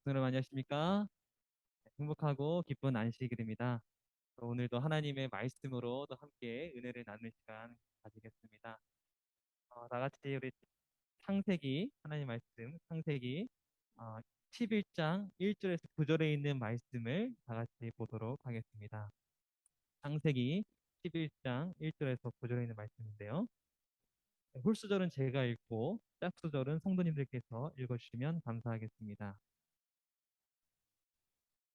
여러분 안녕하십니까? 행복하고 기쁜 안식일입니다. 오늘도 하나님의 말씀으로 또 함께 은혜를 나누는 시간 가지겠습니다. 다 같이 우리 창세기 하나님 말씀 창세기 어, 11장 1절에서 9절에 있는 말씀을 다 같이 보도록 하겠습니다. 창세기 11장 1절에서 9절에 있는 말씀인데요. 홀수절은 제가 읽고 짝수절은 성도님들께서 읽어주시면 감사하겠습니다.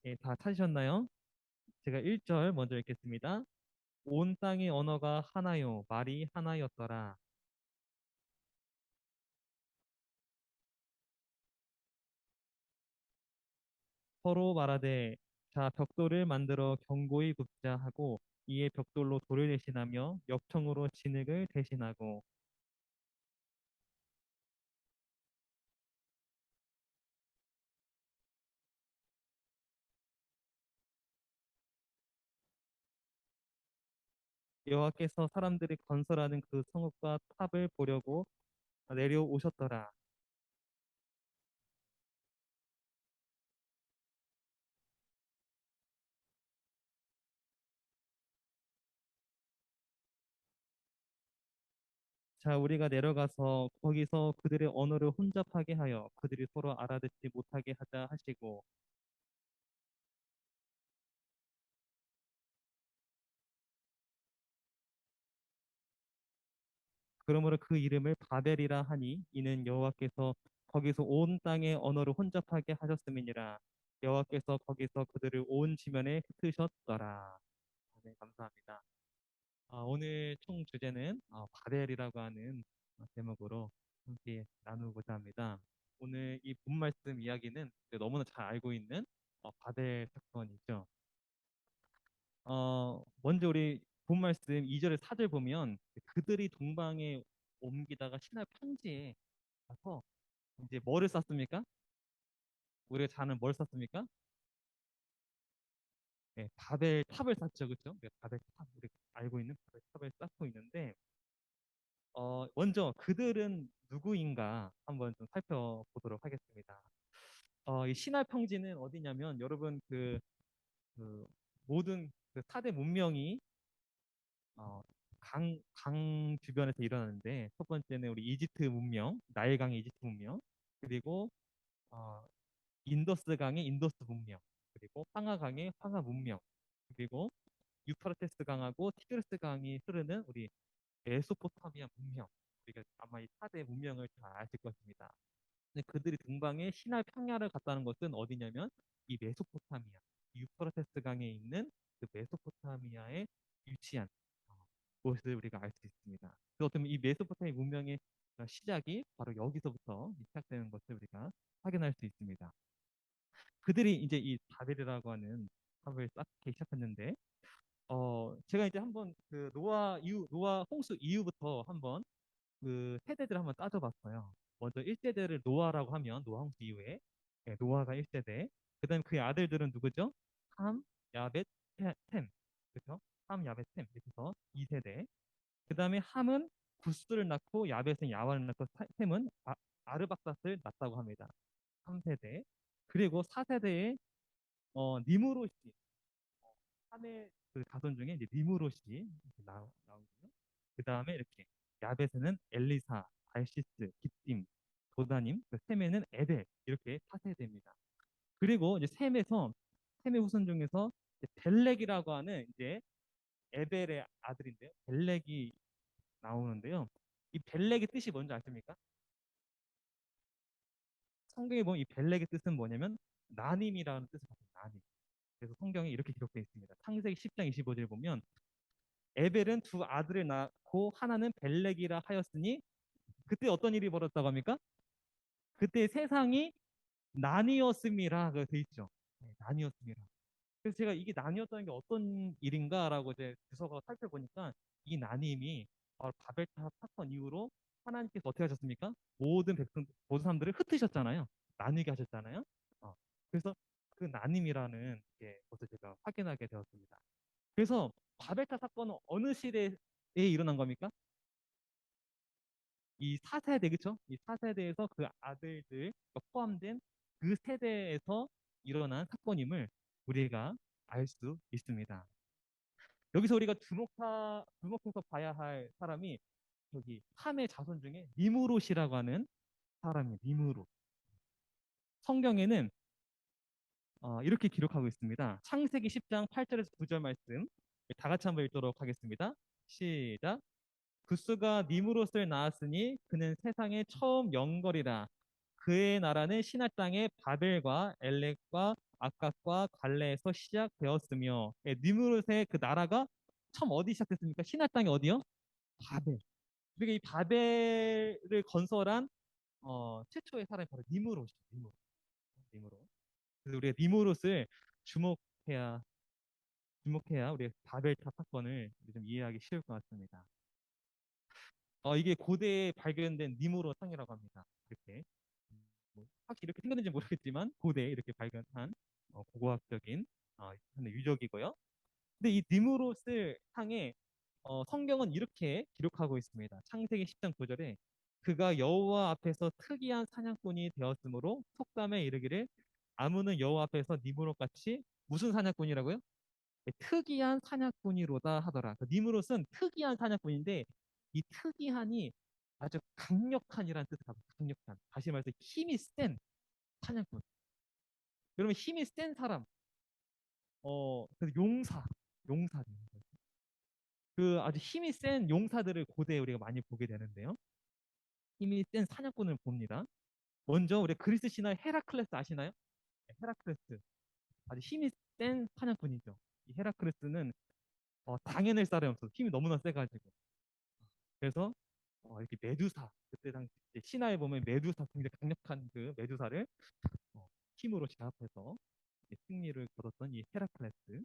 예, 다 찾으셨나요? 제가 1절 먼저 읽겠습니다. 온 땅의 언어가 하나요, 말이 하나였더라. 서로 말하되, 자, 벽돌을 만들어 견고히 굽자 하고, 이에 벽돌로 돌을 대신하며 역청으로 진흙을 대신하고. 여호와께서 사람들이 건설하는 그 성읍과 탑을 보려고 내려오셨더라. 자, 우리가 내려가서 거기서 그들의 언어를 혼잡하게 하여 그들이 서로 알아듣지 못하게 하자 하시고. 그러므로 그 이름을 바벨이라 하니 이는 여호와께서 거기서 온 땅의 언어를 혼잡하게 하셨음이니라. 여호와께서 거기서 그들을 온 지면에 흩으셨더라. 네, 감사합니다. 오늘 총 주제는 바벨이라고 하는 제목으로 함께 나누고자 합니다. 오늘 이 본 말씀 이야기는 너무나 잘 알고 있는 바벨 사건이죠. 먼저 우리 본 말씀 2절에 4절 보면 그들이 동방에 옮기다가 신할 평지에 가서 이제 뭐를 쌓습니까? 우리가 자는 뭘 쌓습니까? 네, 바벨 탑을 쌓죠, 그렇죠? 네, 바벨 탑 우리 알고 있는 바벨 탑을 쌓고 있는데 먼저 그들은 누구인가 한번 좀 살펴보도록 하겠습니다. 이 신할 평지는 어디냐면 여러분 그 모든 그 4대 문명이 어, 강 주변에서 일어나는데 첫 번째는 우리 이집트 문명, 나일강의 이집트 문명, 그리고 어, 인더스강의 인더스 문명, 그리고 황하강의 황하 문명, 그리고 유프라테스 강하고 티그리스 강이 흐르는 우리 메소포타미아 문명. 우리가 아마 이 4대 문명을 잘 아실 것입니다. 근데 그들이 동방에 신할 평야를 갔다는 것은 어디냐면 이 메소포타미아, 유프라테스 강에 있는 그 메소포타미아에 위치한 곳을 우리가 알 수 있습니다. 그 어쩌면 이 메소포타미아 문명의 시작이 바로 여기서부터 시작되는 것을 우리가 확인할 수 있습니다. 그들이 이제 이 바벨이라고 하는 탑을 쌓기 시작했는데, 제가 이제 한번 그 노아 홍수 이후부터 한번 그 세대들을 한번 따져봤어요. 먼저 1세대를 노아라고 하면 노아 홍수 이후에 노아가 1세대, 그다음에 그의 아들들은 누구죠? 함, 야벳, 템, 그렇죠? 함, 야벳, 템 이렇게 해서 2세대. 그다음에 함은 구스를 낳고 야벳은 야완을 낳고 템은 아르박사스를 낳았다고 합니다. 3세대. 그리고 4세대에 니무롯이 함의 그 자손 중에 이제 니무롯이 이렇게 나오고요. 그 다음에 이렇게 야벳에는 엘리사, 발시스, 기띔, 도다님, 그 셈에는 에벨 이렇게 4세대입니다. 그리고 이제 셈의 후손 중에서 이제 벨렉이라고 하는 이제 에벨의 아들인데요. 벨렉이 나오는데요. 이 벨렉의 뜻이 뭔지 아십니까? 성경에 보면 이 벨렉의 뜻은 뭐냐면 나님이라는 뜻을 갖고 있어요. 나님. 그래서 성경에 이렇게 기록되어 있습니다. 창세기 10장 25절 보면 에벨은 두 아들을 낳고 하나는 벨렉이라 하였으니 그때 어떤 일이 벌어졌다고 합니까? 그때 세상이 나뉘었음이라 그 돼 있죠. 네, 나뉘었음이라. 그래서 제가 이게 나뉘었다는 게 어떤 일인가라고 이제 주석을 살펴보니까 이 나님이 바로 바벨탑 사건 이후로 하나님께서 어떻게 하셨습니까? 모든 사람들을 흩으셨잖아요. 나뉘게 하셨잖아요. 어, 그래서 그 나님이라는 것을 제가 확인하게 되었습니다. 그래서 바벨탑 사건은 어느 시대에 일어난 겁니까? 이 4세대, 그쵸? 이 4세대에서 그 아들들, 포함된 그 세대에서 일어난 사건임을 우리가 알 수 있습니다. 여기서 우리가 주목해서 봐야 할 사람이 여기 함의 자손 중에 니무롯이라고 하는 사람이에요. 니무롯. 성경에는 이렇게 기록하고 있습니다. 창세기 10장 8절에서 9절 말씀 다 같이 한번 읽도록 하겠습니다. 시작. 구스가 니무롯을 낳았으니 그는 세상의 처음 영걸이라. 그의 나라는 신할 땅의 바벨과 엘렉과 아깝과 갈레에서 시작되었으며, 예, 니무롯의 그 나라가 처음 어디 시작됐습니까? 신할 땅이 어디요? 바벨. 그러니까 이 바벨을 건설한 최초의 사람이 바로 니무롯이죠. 니무롯. 그래서 우리가 니무롯을 주목해야 주목해야 우리 바벨탑 사건을 좀 이해하기 쉬울 것 같습니다. 이게 고대에 발견된 니무롯 상이라고 합니다. 이렇게 확실히 이렇게 생겼는지 모르겠지만 고대에 이렇게 발견한 고고학적인 하나의 유적이고요. 근데 이 니무롯을 상에 성경은 이렇게 기록하고 있습니다. 창세기 10장 9절에 그가 여호와 앞에서 특이한 사냥꾼이 되었으므로 속담에 이르기를 아무는 여호와 앞에서 니무롯 같이 무슨 사냥꾼이라고요? 네, 특이한 사냥꾼이로다 하더라. 그 니무롯은 특이한 사냥꾼인데 이 특이한이 아주 강력한이라는 뜻을 갖고 있어요. 강력한. 다시 말해서 힘이 센 사냥꾼. 그러면 힘이 센 사람, 그래서 용사들. 그 아주 힘이 센 용사들을 고대에 우리가 많이 보게 되는데요. 힘이 센 사냥꾼을 봅니다. 먼저 우리 그리스 신화 헤라클레스 아시나요? 네, 헤라클레스 아주 힘이 센 사냥꾼이죠. 이 헤라클레스는 당해낼 사람이 없어서 힘이 너무나 세가지고 그래서 이렇게 메두사 그때 당시 이제 신화에 보면 메두사 굉장히 강력한 그 메두사를 어, 힘으로 제압해서 승리를 거뒀던 이 헤라클레스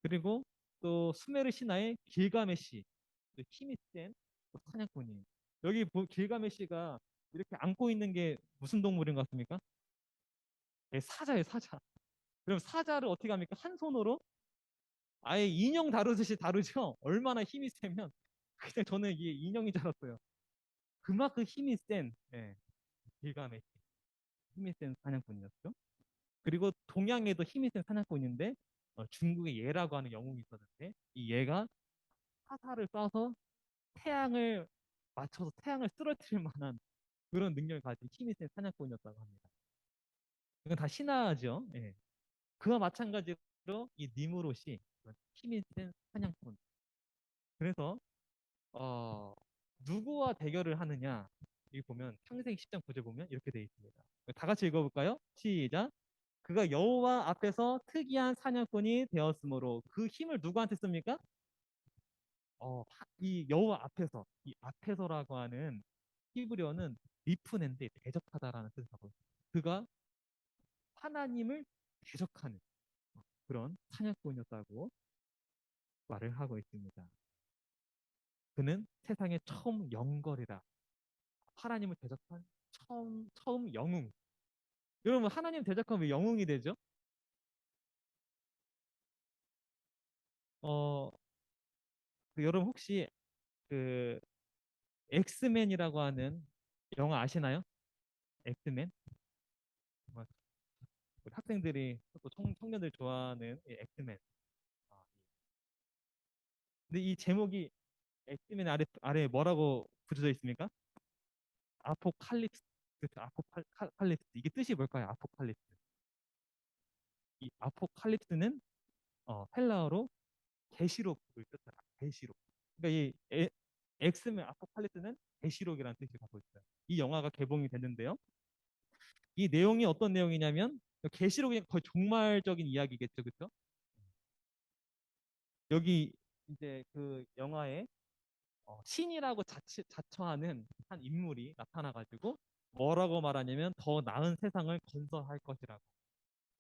그리고 또 수메르 신화의 길가메시 또 힘이 센또 사냥꾼이 여기 길가메시가 이렇게 안고 있는 게 무슨 동물인 것 같습니까? 네, 사자예요 사자. 그럼 사자를 어떻게 합니까? 한 손으로 아예 인형 다루듯이 다루죠. 얼마나 힘이 세면 그냥 저는 이게 인형인 줄 알았어요. 그만큼 힘이 센 길가메시 힘이 센 사냥꾼이었죠. 그리고 동양에도 힘이 센 사냥꾼인데 중국에 예라고 하는 영웅이 있었는데 이 예가 화살을 쏴서 태양을 맞춰서 태양을 쓰러뜨릴 만한 그런 능력을 가진 힘이 센 사냥꾼이었다고 합니다. 이건 다 신화죠. 예. 그와 마찬가지로 이 니무롯이 힘이 센 사냥꾼. 그래서 어, 누구와 대결을 하느냐? 여기 보면 창세기 10장 9절 보면 이렇게 되어 있습니다. 다 같이 읽어볼까요? 시작. 그가 여호와 앞에서 특이한 사냥꾼이 되었으므로 그 힘을 누구한테 씁니까? 이 여호와 앞에서 이 앞에서라고 하는 히브리어는 리프넨데 대적하다라는 뜻을 갖고 있습니다. 그가 하나님을 대적하는 그런 사냥꾼이었다고 말을 하고 있습니다. 그는 세상의 처음 영걸이라 하나님을 대적한 처음 영웅. 여러분 하나님 대적하면 왜 영웅이 되죠? 어, 여러분 혹시 그 엑스맨이라고 하는 영화 아시나요? 엑스맨? 정말 우리 학생들이 또 청년들 좋아하는 이 엑스맨. 아, 근데 이 제목이 엑스맨 아래 뭐라고 붙여져 있습니까? 아포칼립스. 그렇죠. 아포칼립스. 이게 뜻이 뭘까요? 아포칼립스. 이 아포칼립스는 헬라어로 계시록을 뜻하다. 계시록. 그러니까 엑스맨 아포칼립스는 계시록이라는 뜻을 갖고 있어요. 이 영화가 개봉이 됐는데요. 이 내용이 어떤 내용이냐면 계시록이 거의 종말적인 이야기겠죠, 그렇죠? 여기 이제 그 영화에 신이라고 자처하는 한 인물이 나타나가지고 뭐라고 말하냐면 더 나은 세상을 건설할 것이라고,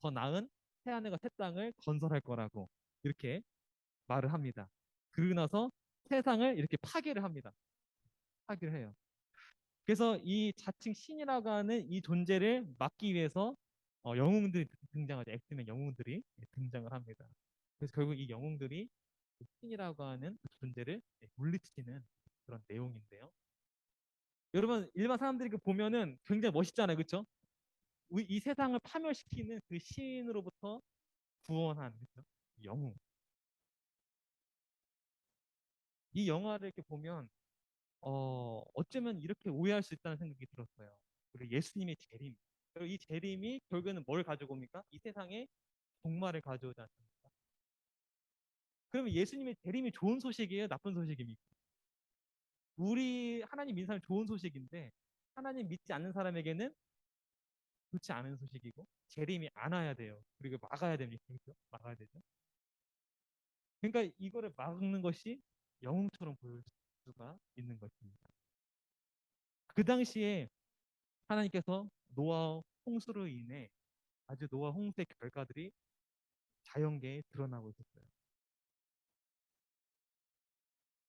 더 나은 새하늘과 새 땅을 건설할 거라고 이렇게 말을 합니다. 그러고 나서 세상을 이렇게 파괴를 합니다. 파괴를 해요. 그래서 이 자칭 신이라고 하는 이 존재를 막기 위해서 영웅들이 등장하죠. 엑스맨 영웅들이 등장을 합니다. 그래서 결국 이 영웅들이 그 신이라고 하는 그 존재를 물리치는 그런 내용인데요. 여러분 일반 사람들이 그 보면은 굉장히 멋있잖아요, 그렇죠? 이 세상을 파멸시키는 그 신으로부터 구원한 그죠? 영웅. 이 영화를 이렇게 보면 어쩌면 이렇게 오해할 수 있다는 생각이 들었어요. 그리고 예수님의 재림. 그리고 이 재림이 결국에는 뭘 가지고 옵니까? 이 세상에 종말을 가져오지 않습니까? 그러면 예수님의 재림이 좋은 소식이에요? 나쁜 소식입니까? 우리 하나님 믿는 사람 좋은 소식인데 하나님 믿지 않는 사람에게는 좋지 않은 소식이고 재림이 안 와야 돼요. 그리고 막아야 됩니까? 그렇죠? 막아야 되죠. 그러니까 이거를 막는 것이 영웅처럼 보일 수가 있는 것입니다. 그 당시에 하나님께서 노아 홍수로 인해 아주 노아 홍수의 결과들이 자연계에 드러나고 있었어요.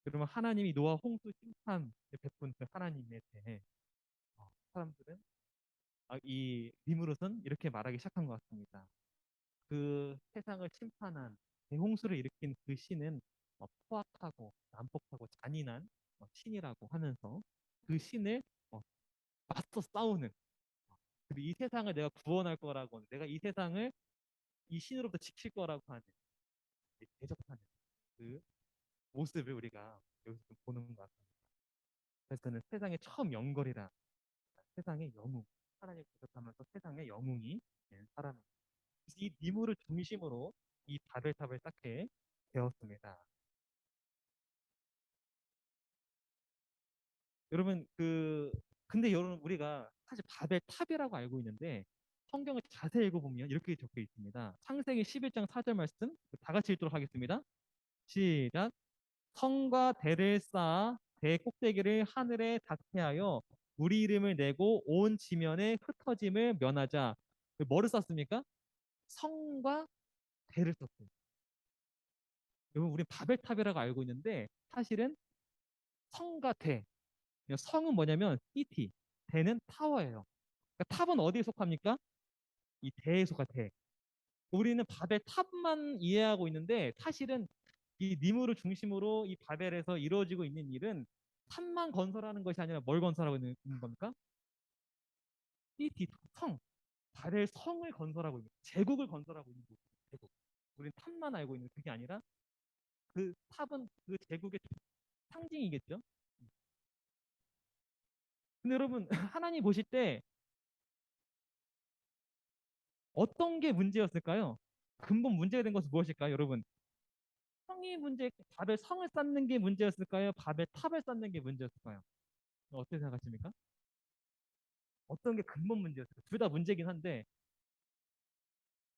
그러면 하나님이 노아 홍수 심판 베푼 그 하나님에 대해 사람들은 이 니무롯은 이렇게 말하기 시작한 것 같습니다. 그 세상을 심판한 대홍수를 일으킨 그 신은 포악하고 난폭하고 잔인한 신이라고 하면서 그 신을 맞서 싸우는 그리고 이 세상을 내가 구원할 거라고 내가 이 세상을 이 신으로부터 지킬 거라고 하는 대적하는 그 모습을 우리가 여기서 좀 보는 것 같습니다. 그래서 저는 세상의 처음 영걸이라 세상의 영웅 하나님 대적하면서 세상의 영웅이 된 사람입니다. 이 니무를 중심으로 이 바벨탑을 쌓게 되었습니다. 여러분 근데 여러분 우리가 사실 바벨탑이라고 알고 있는데 성경을 자세히 읽어보면 이렇게 적혀 있습니다. 창세기 11장 4절 말씀 다 같이 읽도록 하겠습니다. 시작. 성과 대를 쌓아 대 꼭대기를 하늘에 닿게 하여 우리 이름을 내고 온 지면에 흩어짐을 면하자. 뭐를 썼습니까? 성과 대를 썼어요. 여러분 우리 바벨탑이라고 알고 있는데 사실은 성과 대. 성은 뭐냐면 시티, 대는 타워예요. 그러니까 탑은 어디에 속합니까? 이 대에 속한 대. 우리는 바벨 탑만 이해하고 있는데 사실은 이 니무를 중심으로 이 바벨에서 이루어지고 있는 일은 탑만 건설하는 것이 아니라 뭘 건설하고 있는 겁니까? 시티, 성, 바벨 성을 건설하고 있는 제국을 건설하고 있는 거예요. 제국. 우리는 탑만 알고 있는 그게 아니라 그 탑은 그 제국의 상징이겠죠. 근데 여러분 하나님 보실 때 어떤 게 문제였을까요? 근본 문제가 된 것은 무엇일까요, 여러분? 성이 문제, 바벨 성을 쌓는 게 문제였을까요? 바벨 탑을 쌓는 게 문제였을까요? 어떻게 생각하십니까? 어떤 게 근본 문제였을까요? 둘 다 문제긴 한데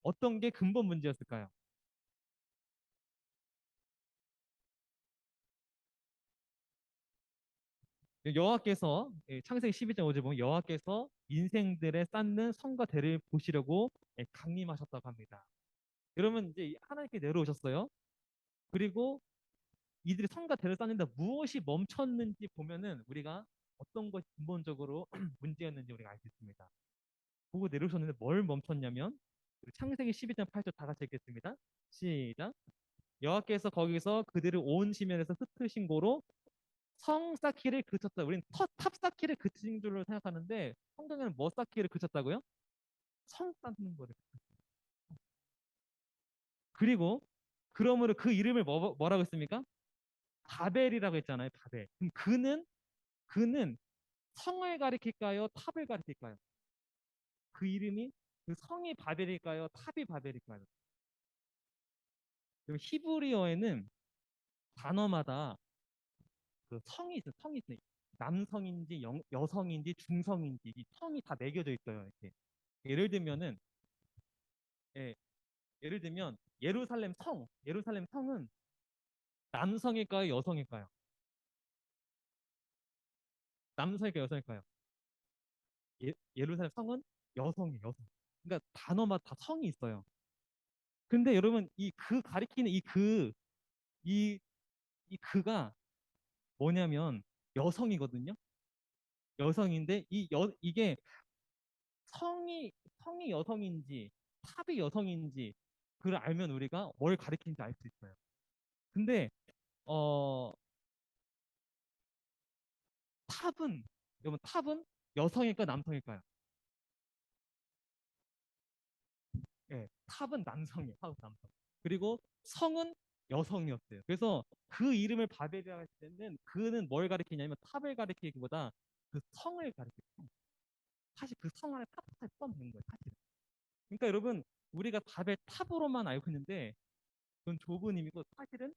어떤 게 근본 문제였을까요? 여호와께서 창세기 12장 5절 보면 여호와께서 인생들의 쌓는 성과 대를 보시려고 강림하셨다고 합니다. 그러면 이제 하나님께 내려오셨어요. 그리고 이들이 성과 대를 쌓는데 무엇이 멈췄는지 보면은 우리가 어떤 것이 근본적으로 문제였는지 우리가 알 수 있습니다. 보고 내려오셨는데 뭘 멈췄냐면 창세기 12장 8절 다 같이 읽겠습니다. 시작. 여호와께서 거기서 그들을 온 지면에서 흩으신 고로 성 쌓기를 그쳤다. 우리는 탑 쌓기를 그친 줄로 생각하는데 성경에는 뭐 쌓기를 그쳤다고요? 성 쌓는 거를. 그리고 그러므로 그 이름을 뭐라고 했습니까? 바벨이라고 했잖아요. 바벨. 그럼 그는 성을 가리킬까요? 탑을 가리킬까요? 그 이름이 그 성이 바벨일까요? 탑이 바벨일까요? 그리고 히브리어에는 단어마다 그 성이 있어요. 성이 있어요. 남성인지 여성인지 중성인지 이 성이 다 매겨져 있어요. 이렇게. 예를 들면은 예, 예를 들면 예루살렘 성은 남성일까요? 여성일까요? 남성일까요? 여성일까요? 예루살렘 성은 여성이에요. 여성. 그러니까 단어마다 다 성이 있어요. 근데 여러분 이 그 가리키는 이, 이 그가 뭐냐면 여성이거든요. 여성인데 이게 성이 여성인지 탑이 여성인지 그걸 알면 우리가 뭘 가리키는지 알 수 있어요. 근데 어 탑은 여러분 탑은 여성일까 남성일까요? 예, 탑은 남성이에요. 탑은 남성. 그리고 성은 여성이었어요. 그래서 그 이름을 바벨이라고 할 때는 그는 뭘 가리키냐면 탑을 가리키기보다 그 성을 가리켜요. 사실 그 성 안에 탑을 떠는 거예요. 사실. 그러니까 여러분 우리가 바벨 탑으로만 알고 있는데 그건 좁은 의미고 사실은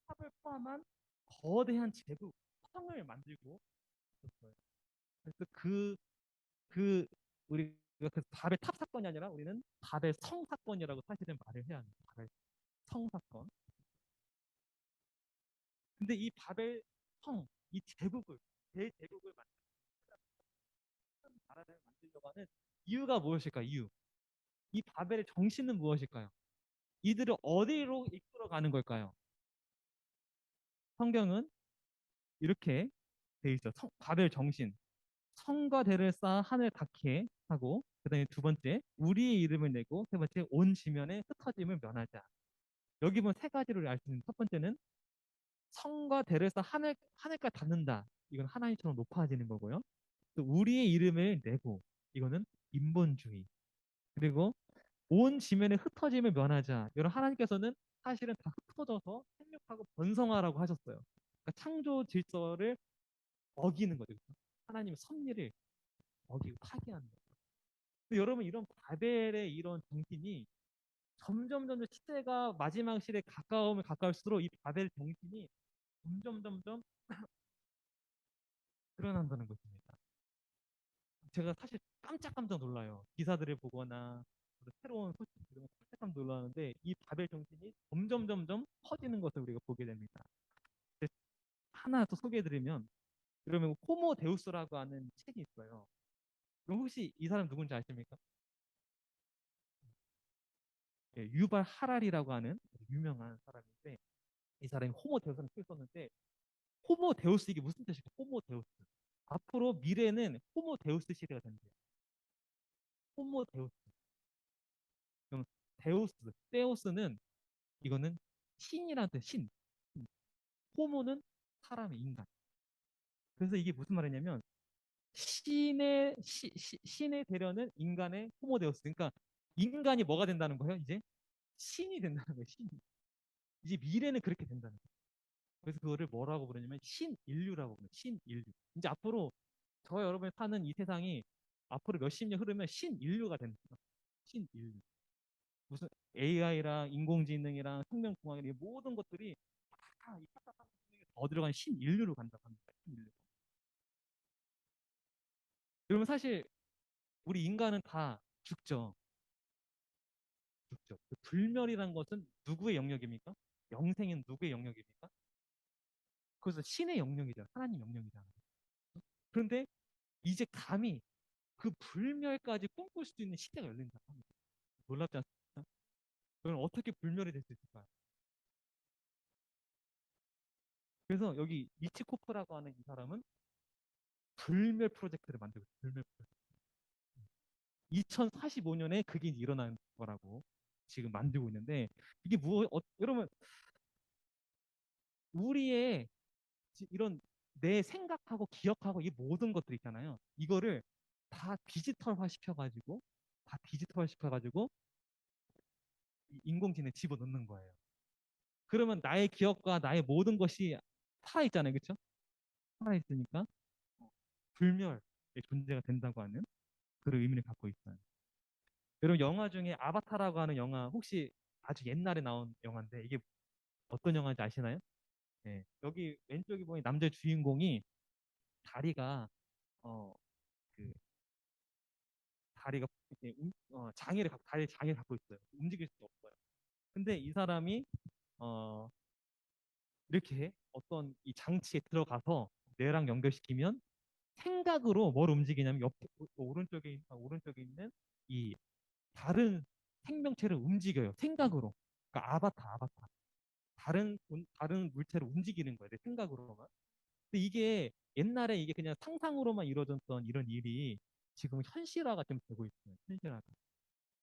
탑을 포함한 거대한 제국 성을 만들고 있었어요. 그래서 그 우리가 그 바벨 탑 사건이 아니라 우리는 바벨 성 사건이라고 사실은 말을 해야 합니다. 바벨 성 사건. 근데 이 바벨 성, 이 제국을 대제국을 만드는 나라를 만들려고 하는 이유가 무엇일까? 이유. 이 바벨의 정신은 무엇일까요? 이들을 어디로 이끌어 가는 걸까요? 성경은 이렇게 돼 있어. 바벨 정신. 성과 대를 쌓아 하늘 닿게 하고 그다음에 두 번째 우리의 이름을 내고 세 번째 온 지면에 흩어짐을 면하자. 여기 보면 세 가지를 알 수 있는 첫 번째는 성과 대를 쌓아 하늘까지 닿는다. 이건 하나님처럼 높아지는 거고요. 또 우리의 이름을 내고 이거는 인본주의. 그리고 온 지면에 흩어짐을 면하자. 이런 하나님께서는 사실은 다 흩어져서 생육하고 번성하라고 하셨어요. 그러니까 창조 질서를 어기는 거죠. 그렇죠? 하나님의 섭리를 어기고 파괴하는 거죠. 근데 여러분 이런 바벨의 이런 정신이 점점 시대가 마지막 시대에 가까우면 가까울수록 이 바벨 정신이 점점 드러난다는 것입니다. 제가 사실 깜짝깜짝 놀라요. 기사들을 보거나 새로운 소식을 들으면 깜짝깜짝 놀라는데 이 바벨 정신이 점점 커지는 것을 우리가 보게 됩니다. 하나 더 소개해드리면 그러면 호모 데우스라고 하는 책이 있어요. 그럼 혹시 이 사람 누군지 아십니까? 예, 유발 하랄이라고 하는 유명한 사람인데 이 사람이 호모 데우스라는 책을 썼는데 호모 데우스 이게 무슨 뜻일까? 호모 데우스. 앞으로 미래는 호모 데우스 시대가 된대요. 호모 데우스. 그럼 데우스, 데우스는 이거는 신이라는 뜻, 신. 호모는 사람의 인간. 그래서 이게 무슨 말이냐면 신의 되려는 인간의 호모 데우스. 그러니까 인간이 뭐가 된다는 거예요? 이제 신이 된다는 거예요. 신. 이제 미래는 그렇게 된다는 거예요. 그래서 그거를 뭐라고 부르냐면 신인류라고 부르요 신인류. 이제 앞으로 저 여러분이 사는 이 세상이 앞으로 몇십 년 흐르면 신인류가 되는 거예요. 신인류. 무슨 AI랑 인공지능이랑 생명공학이랑 이 모든 것들이 다이 탑답한 어디로 가는 신인류로 간다고 합니다. 신인류. 여러분 사실 우리 인간은 다 죽죠. 죽죠. 그 불멸이란 것은 누구의 영역입니까? 영생은 누구의 영역입니까? 그것은 신의 영역이잖아. 하나님 영역이잖아. 그런데 이제 감히 그 불멸까지 꿈꿀 수 있는 시대가 열린다. 놀랍지 않습니까? 그럼 어떻게 불멸이 될 수 있을까요? 그래서 여기 이치코프라고 하는 이 사람은 불멸 프로젝트를 만들고 있어요. 불멸 프로젝트. 2045년에 그게 일어난 거라고 지금 만들고 있는데 이게 여러분 우리의 이런 내 생각하고 기억하고 이 모든 것들 있잖아요. 이거를 다 디지털화 시켜가지고 다 디지털화 시켜가지고 인공지능에 집어넣는 거예요. 그러면 나의 기억과 나의 모든 것이 살아있잖아요. 그렇죠? 살아있으니까 불멸의 존재가 된다고 하는 그런 의미를 갖고 있어요. 여러분 영화 중에 아바타라고 하는 영화 혹시 아주 옛날에 나온 영화인데 이게 어떤 영화인지 아시나요? 네. 여기 왼쪽에 보면 남자 주인공이 다리가 어, 그 다리가 이렇게 다리 장애를 갖고 있어요. 움직일 수가 없어요. 근데 이 사람이 어, 이렇게 어떤 이 장치에 들어가서 뇌랑 연결시키면 생각으로 뭘 움직이냐면 오른쪽에 있는 이 다른 생명체를 움직여요. 생각으로. 그러니까 아바타. 다른 물체를 움직이는 거예요. 내 생각으로만. 근데 이게 옛날에 이게 그냥 상상으로만 이루어졌던 이런 일이 지금 현실화가 좀 되고 있어요. 현실화가.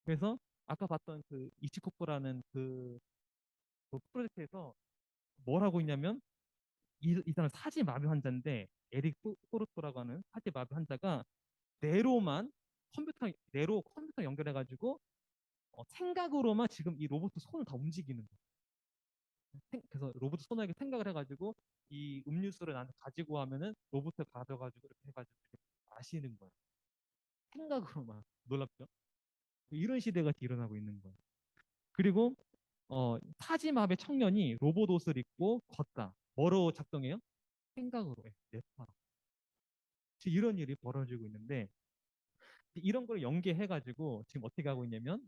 그래서 아까 봤던 그 이치코프라는 그 프로젝트에서 뭘 하고 있냐면 이 사람 사지마비 환자인데 에릭 포르토라고 하는 사지마비 환자가 뇌로 컴퓨터 연결해가지고 생각으로만 지금 이 로봇 손을 다 움직이는 거예요. 그래서 로봇 손에게 생각을 해가지고 이 음료수를 나한테 가지고 하면은 로봇을 가져가지고 이렇게 해가지고 이렇게 마시는 거예요. 생각으로만. 놀랍죠? 이런 시대가 일어나고 있는 거예요. 그리고 사지마비 청년이 로봇 옷을 입고 걷다. 뭐로 작동해요? 생각으로. 뇌파. 지금 이런 일이 벌어지고 있는데 이런 걸 연계해가지고 지금 어떻게 하고 있냐면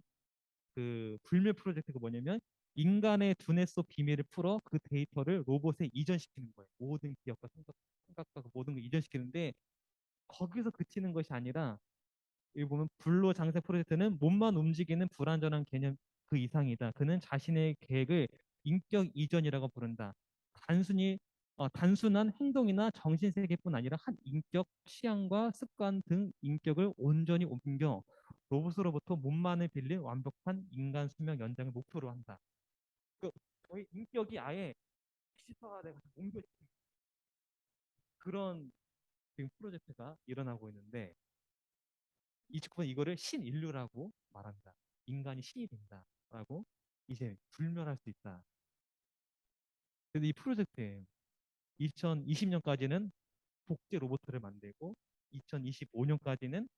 그 불멸 프로젝트가 뭐냐면 인간의 두뇌 속 비밀을 풀어 그 데이터를 로봇에 이전시키는 거예요. 모든 기억과 생각과 그 모든 걸 이전시키는데 거기서 그치는 것이 아니라 여기 보면 불로 장세 프로젝트는 몸만 움직이는 불완전한 개념 그 이상이다. 그는 자신의 계획을 인격 이전이라고 부른다. 단순히 단순한 행동이나 정신 세계뿐 아니라 한 인격, 취향과 습관 등 인격을 온전히 옮겨 로봇으로부터 몸만을 빌린 완벽한 인간 수명 연장을 목표로 한다. 그 저희 인격이 아예 디지털화돼서 옮겨지는 그런 지금 프로젝트가 일어나고 있는데 이 측은 이거를 신인류라고 말한다. 인간이 신이 된다라고 이제 불멸할 수 있다. 그래서 이 프로젝트에 2020년까지는 복제 로봇을 만들고 2025년까지는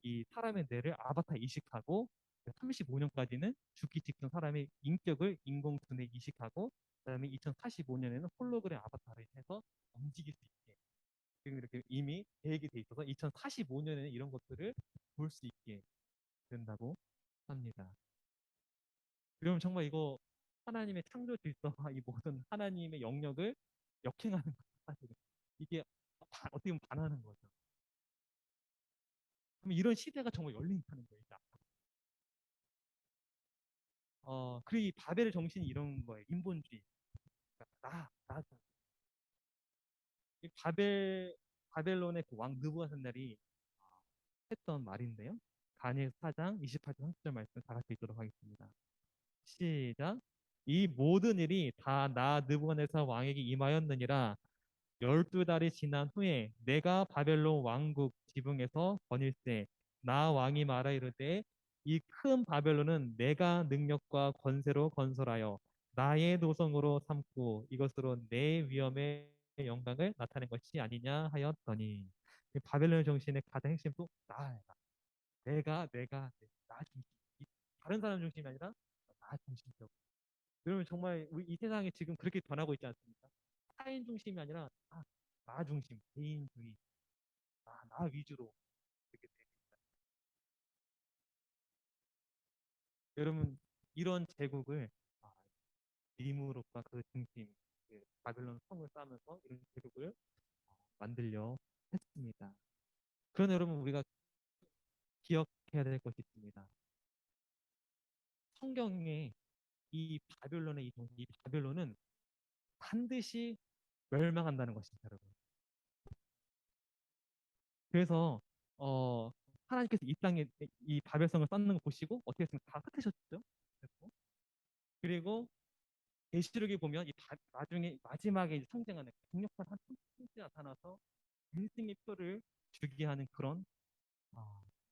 이 사람의 뇌를 아바타 이식하고 35년까지는 죽기 직전 사람의 인격을 인공 두뇌 이식하고 그다음에 2045년에는 홀로그램 아바타를 해서 움직일 수 있게 지금 이렇게 이미 계획이 돼 있어서 2045년에는 이런 것들을 볼 수 있게 된다고 합니다. 그러면 정말 이거 하나님의 창조 질서와 이 모든 하나님의 영역을 역행하는 거죠. 사실은. 이게 어떻게 보면 반하는 거죠. 그럼 이런 시대가 정말 열린다는 거예요. 이제. 그리고 이 바벨의 정신이 이런 거예요. 인본주의. 그러니까 이 바벨론의 그 왕 느부갓네살이 했던 말인데요. 다니엘 4장 28절 30절 말씀 다 같이 읽도록 하겠습니다. 시작. 이 모든 일이 다 나 느부갓네살 왕에게 임하였느니라. 12달이 지난 후에 내가 바벨론 왕국 지붕에서 거닐세 나 왕이 말하 이르되 이 큰 바벨론은 내가 능력과 권세로 건설하여 나의 노성으로 삼고 이것으로 내 위엄의 영광을 나타낸 것이 아니냐 하였더니 이 바벨론 정신의 가장 핵심도 나야. 나 중심. 다른 사람 중심이 아니라 나 중심적. 여러분 정말 우리 이 세상이 지금 그렇게 변하고 있지 않습니까? 타인 중심이 아니라 나 중심, 개인주의, 나 위주로 이렇게 됩니다. 여러분 이런 제국을 아, 니무롯과 그 중심, 그 바벨론 성을 쌓으면서 이런 제국을 만들려 했습니다. 그러나 여러분 우리가 기억해야 될 것이 있습니다. 성경에 이 바벨론은 반드시 멸망한다는 것입니다, 여러분. 그래서 하나님께서 이 땅에 이 바벨성을 쌓는 거 보시고 어떻게 했습니까? 다 흩으셨죠? 그리고 계시록에 보면 나중에 마지막에 이제 상징하는 강력한 한 통치가 나타나서 일승의 표를 주게 하는 그런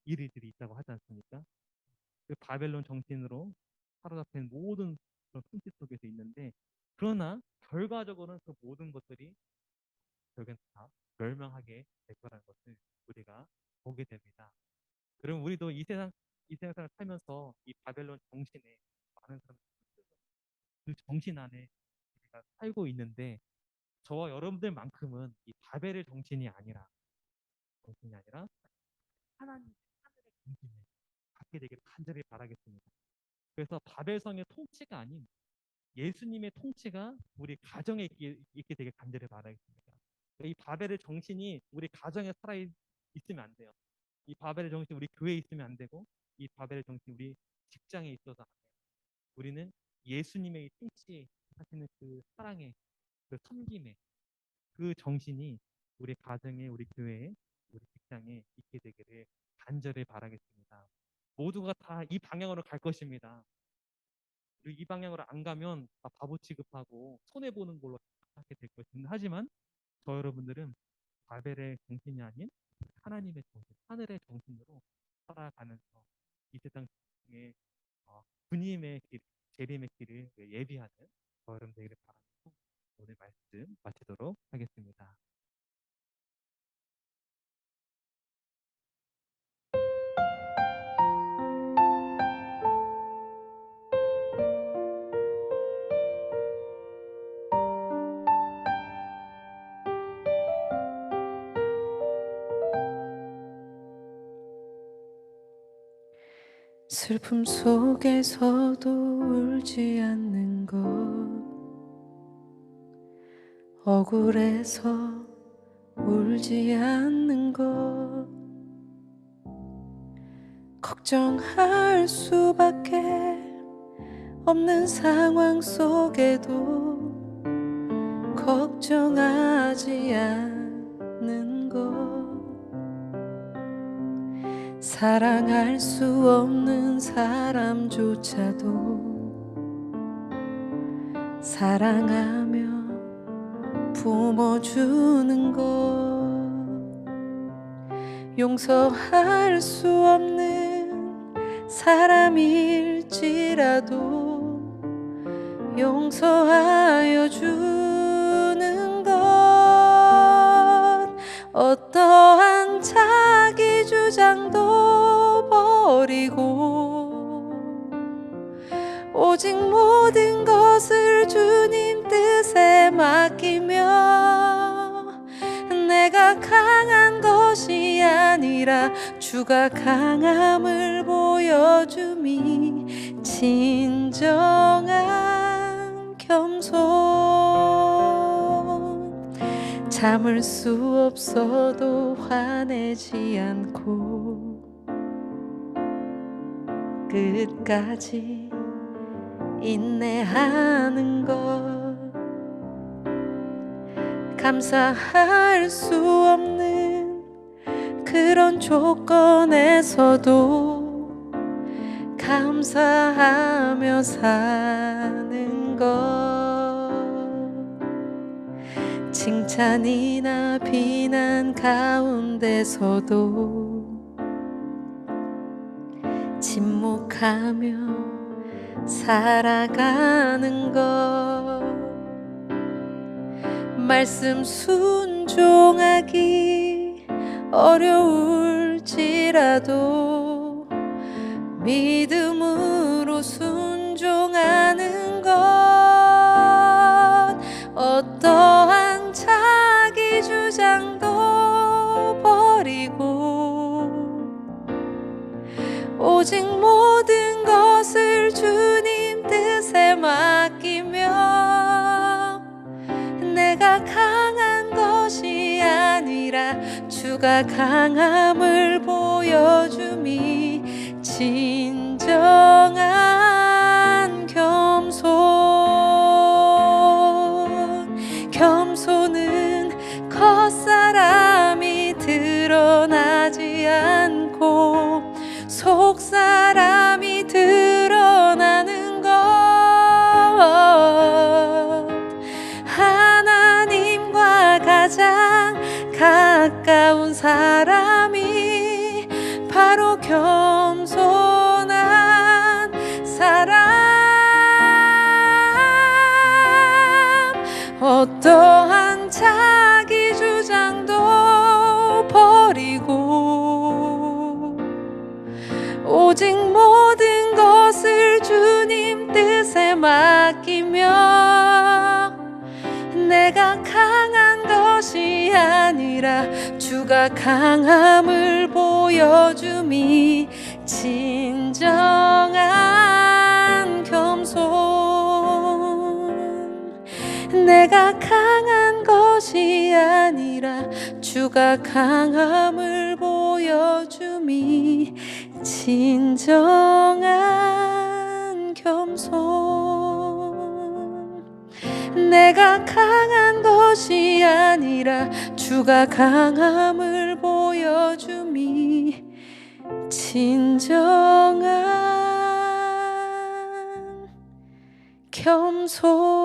일들이 있다고 하지 않습니까? 그 바벨론 정신으로 사로잡힌 모든 그런 통치 속에서 있는데 그러나 결과적으로는 그 모든 것들이 결국엔 다 멸망하게 될 거라는 것을 우리가 보게 됩니다. 그럼 우리도 이 세상을 살면서 이 바벨론 정신에 많은 사람들이 그 정신 안에 우리가 살고 있는데 저와 여러분들만큼은 이 바벨의 정신이 아니라 하나님의 하늘의 중심에 갖게 되기를 간절히 바라겠습니다. 그래서 바벨성의 통치가 아닌 예수님의 통치가 우리 가정에 있게 되길 간절히 바라겠습니다. 이 바벨의 정신이 우리 가정에 있으면 안 돼요. 이 바벨의 정신이 우리 교회에 있으면 안 되고 이 바벨의 정신이 우리 직장에 있어서 안 돼요. 우리는 예수님의 통치하시는 그 사랑의 그 섬김의 그 정신이 우리 가정에, 우리 교회에, 우리 직장에 있게 되기를 간절히 바라겠습니다. 모두가 다 이 방향으로 갈 것입니다. 그리고 이 방향으로 안 가면 다 바보 취급하고 손해 보는 걸로 하게 될 것입니다. 하지만 저 여러분들은 바벨의 정신이 아닌 하나님의 정신, 하늘의 정신으로 살아가면서 이 세상에 주님의 길, 재림의 길을 예비하는 저 여러분 되기를 바라고 오늘 말씀 마치도록 하겠습니다. 슬픔 속에서도 울지 않는 것, 억울해서 울지 않는 것, 걱정할 수밖에 없는 상황 속에도 걱정하지 않는 것, 사랑할 수 없는 사람조차도 사랑하며 품어주는 것, 용서할 수 없는 사람일지라도 용서하여 주는 것, 어떠한 자기 주장도 버리고 오직 모든 것을 주님 뜻에 맡기며 내가 강한 것이 아니라 주가 강함을 보여줌이 진정한 겸손, 참을 수 없어도 화내지 않고 끝까지 인내하는 것, 감사할 수 없는 그런 조건에서도 감사하며 사는 것, 칭찬이나 비난 가운데서도 침묵하며 살아가는 것, 말씀 순종하기 어려울지라도 믿음으로 순종하는 것, 어떠한 자기 주장도 버리고 오직 모든 것을 주님 뜻에 맡기며 내가 강한 것이 아니라 주가 강함을 보여줌이 진정한 겸손, 겸손은 겉사람이 드러나지 않고 속사람이 드러나는 것, 하나님과 가장 가까운 사람이 바로 겸손한 사람, 어떠한 자기 주장도 버리고 오직 모든 것을 주님 뜻에 맡기며 내가 강한 것이 아니라 주가 강함을 보여줌이 진정한 겸손, 내가 강한 것이 아니라 주가 강함을 보여줌이 진정한 겸손, 내가 강한 것이 아니라 주가 강함을 보여줌이 진정한 겸손.